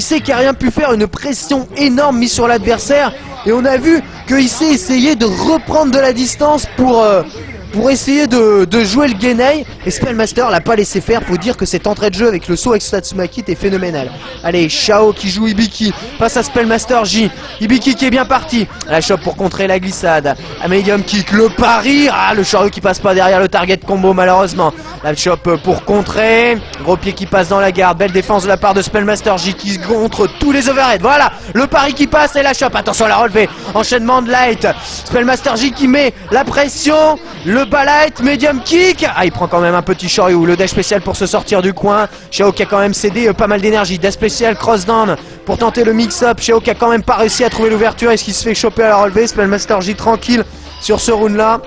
Issei qui a rien pu faire, une pression énorme mise sur l'adversaire. Et on a vu que Issei essayait de reprendre de la distance pour essayer de jouer le Genei. Et Spellmaster l'a pas laissé faire. Faut dire que cette entrée de jeu avec le saut avec Tatsumaki était phénoménal. Allez, Shao qui joue Hibiki face à Spellmaster J. Hibiki qui est bien parti. La chope pour contrer la glissade. Un medium kick, le pari. Ah, le Shoryu qui passe pas derrière le target combo malheureusement. La chope pour contrer. Gros pied qui passe dans la garde. Belle défense de la part de Spellmaster J qui contre tous les overheads. Voilà, le pari qui passe et la chope. Attention à la relevée. Enchaînement de light. Spellmaster J qui met la pression. Le ballight, medium kick. Ah, il prend quand même un petit Shoryu. Le dash spécial pour se sortir du coin. Shao qui a quand même cédé pas mal d'énergie. Dash spécial, cross down pour tenter le mix-up. Shao qui a quand même pas réussi à trouver l'ouverture. Est-ce qu'il se fait choper à la relevée? Spellmaster J tranquille sur ce round là.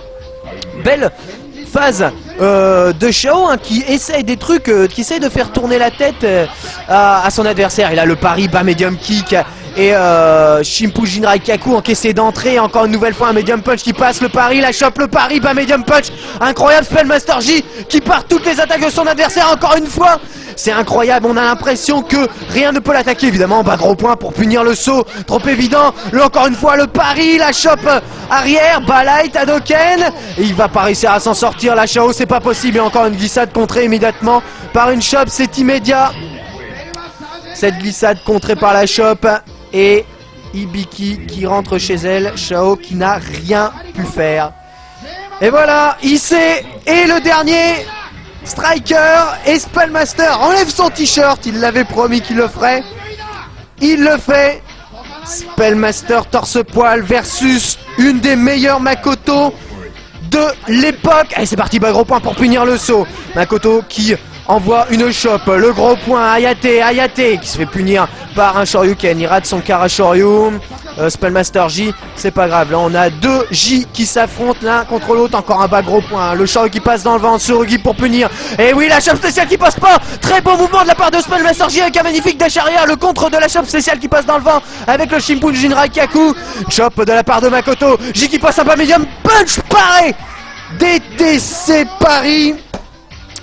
Belle phase de Shao hein, qui essaye des trucs, qui essaye de faire tourner la tête à son adversaire. Il a le pari bas medium kick. Et Shimpu Jinrai Kaku encaissé d'entrée. Encore une nouvelle fois un medium punch qui passe. Le pari, la chope, le pari, bas medium punch. Incroyable Spellmaster J qui part toutes les attaques de son adversaire encore une fois. C'est incroyable, on a l'impression que rien ne peut l'attaquer. Évidemment, bas gros point pour punir le saut. Trop évident. Encore une fois le pari, la chope arrière. Ballight, Hadoken. Et il va pas réussir à s'en sortir. La Shao, c'est pas possible. Et encore une glissade contrée immédiatement par une chope. C'est immédiat. Cette glissade contrée par la chope. Et Hibiki qui rentre chez elle. Shao qui n'a rien pu faire. Et voilà, Issei est le dernier striker. Et Spellmaster enlève son t-shirt. Il l'avait promis qu'il le ferait. Il le fait. Spellmaster torse-poil versus une des meilleures Makoto de l'époque. Allez, c'est parti, bas gros point pour punir le saut. Makoto qui envoie une chope, le gros point, Hayate qui se fait punir par un Shoryuken, il rate son Kara Shoryu. Spellmaster J, c'est pas grave, là on a deux J qui s'affrontent l'un contre l'autre, encore un bas gros point, le Shoryu qui passe dans le vent, Tsurugi pour punir, et oui la chope spéciale qui passe pas, très beau mouvement de la part de Spellmaster J avec un magnifique dash arrière, le contre de la chope spéciale qui passe dans le vent avec le Shimpu Jinrai Kaku, chop de la part de Makoto, J qui passe un bas medium, punch paré, DTC Paris.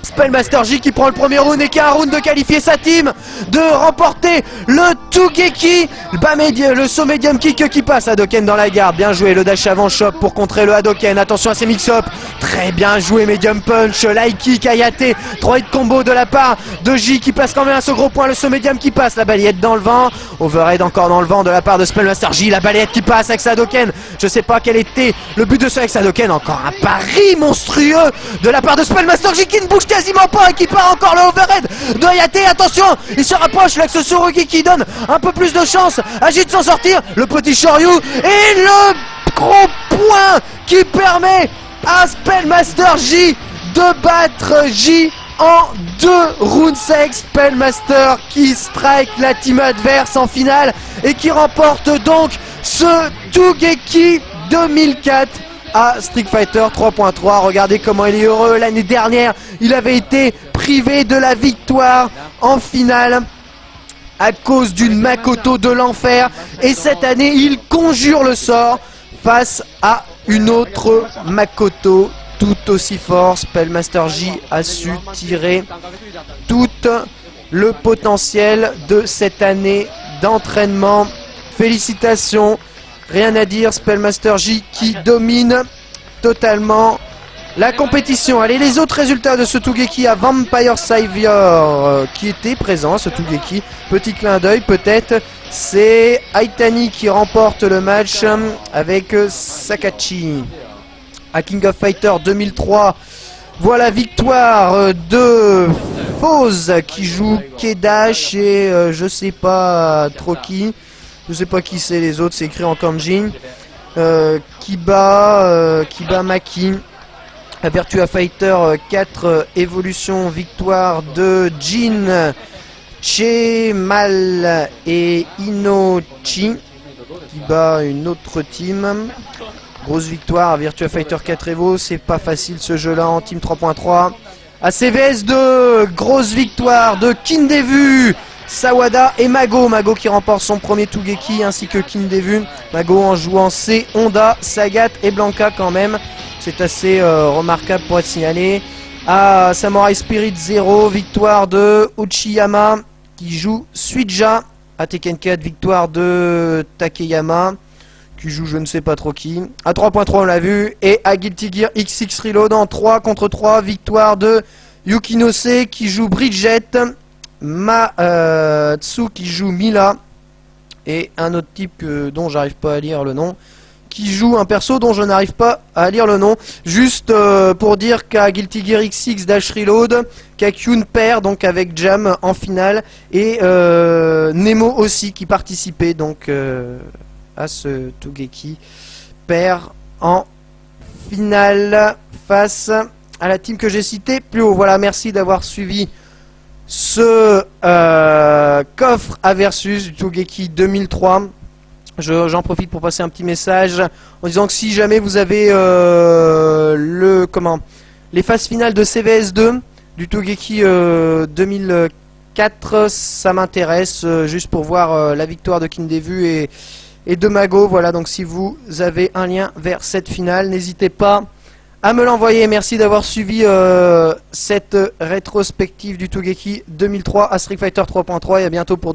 Spellmaster J qui prend le premier round et qui a un round de qualifier sa team, de remporter le Tougeki, le saut medium kick qui passe. Hadoken dans la garde, bien joué, le dash avant chop pour contrer le Hadoken, attention à ces mix-up, très bien joué, medium punch, light kick, Hayate, 3 hit combo de la part de J qui passe quand même à ce gros point, le saut medium qui passe, la balayette dans le vent, overhead encore dans le vent de la part de Spellmaster J, la balayette qui passe avec sa Hadoken, je sais pas quel était le but de ce avec sa Hadoken, encore un pari monstrueux de la part de Spellmaster J qui ne bouge quasiment pas et qui part encore le overhead de Hayate, attention, il se rapproche avec ce Tsurugi qui donne un peu plus de chance à J de s'en sortir, le petit Shoryu et le gros point qui permet à Spellmaster J de battre J en 2 rounds secs. Spellmaster qui strike la team adverse en finale et qui remporte donc ce Tougeki 2004 à Street Fighter 3.3. Regardez comment il est heureux. L'année dernière, il avait été privé de la victoire en finale à cause d'une Makoto de l'enfer. Et cette année, il conjure le sort face à une autre Makoto tout aussi fort. Spellmaster J a su tirer tout le potentiel de cette année d'entraînement. Félicitations. Rien à dire, Spellmaster J qui domine totalement la compétition. Allez, les autres résultats de ce Tougeki à Vampire Savior qui était présent, ce Tougeki. Petit clin d'œil peut-être, c'est Aitani qui remporte le match avec Sakachi. À King of Fighter 2003, voilà victoire de Foz qui joue Kedash et je sais pas trop qui. Je sais pas qui c'est les autres, c'est écrit en kanji. Kiba Maki. À Virtua Fighter 4 évolution, victoire de Jin, Chemal et Inochi qui bat une autre team. Grosse victoire à Virtua Fighter 4 Evo, c'est pas facile ce jeu là en team 3.3. À CVS2, grosse victoire de Kindevu, Sawada et Mago. Mago qui remporte son premier Tougeki ainsi que Kindevu. Mago en jouant C, Honda, Sagat et Blanca quand même. C'est assez remarquable pour être signalé. À Samurai Spirit 0, victoire de Uchiyama qui joue Suija à Tekken 4, victoire de Takeyama, qui joue je ne sais pas trop qui. À 3.3 on l'a vu. Et à Guilty Gear XX Reload en 3 contre 3, victoire de Yukinose qui joue Bridget, Matsu qui joue Mila, et un autre type dont j'arrive pas à lire le nom, qui joue un perso dont je n'arrive pas à lire le nom. Juste pour dire qu'à Guilty Gear XX Dash Reload, Kakyun perd donc avec Jam en finale, et Nemo aussi qui participait donc à ce Tougeki perd en finale face à la team que j'ai citée plus haut. Voilà, merci d'avoir suivi ce coffre à versus du Tougeki 2003. J'en profite pour passer un petit message en disant que si jamais vous avez les phases finales de CVS2 du Tougeki 2004, ça m'intéresse, juste pour voir la victoire de Kindevu et de Mago. Voilà, donc si vous avez un lien vers cette finale, n'hésitez pas à me l'envoyer. Merci d'avoir suivi cette rétrospective du Tougeki 2003 à Street Fighter 3.3 et à bientôt pour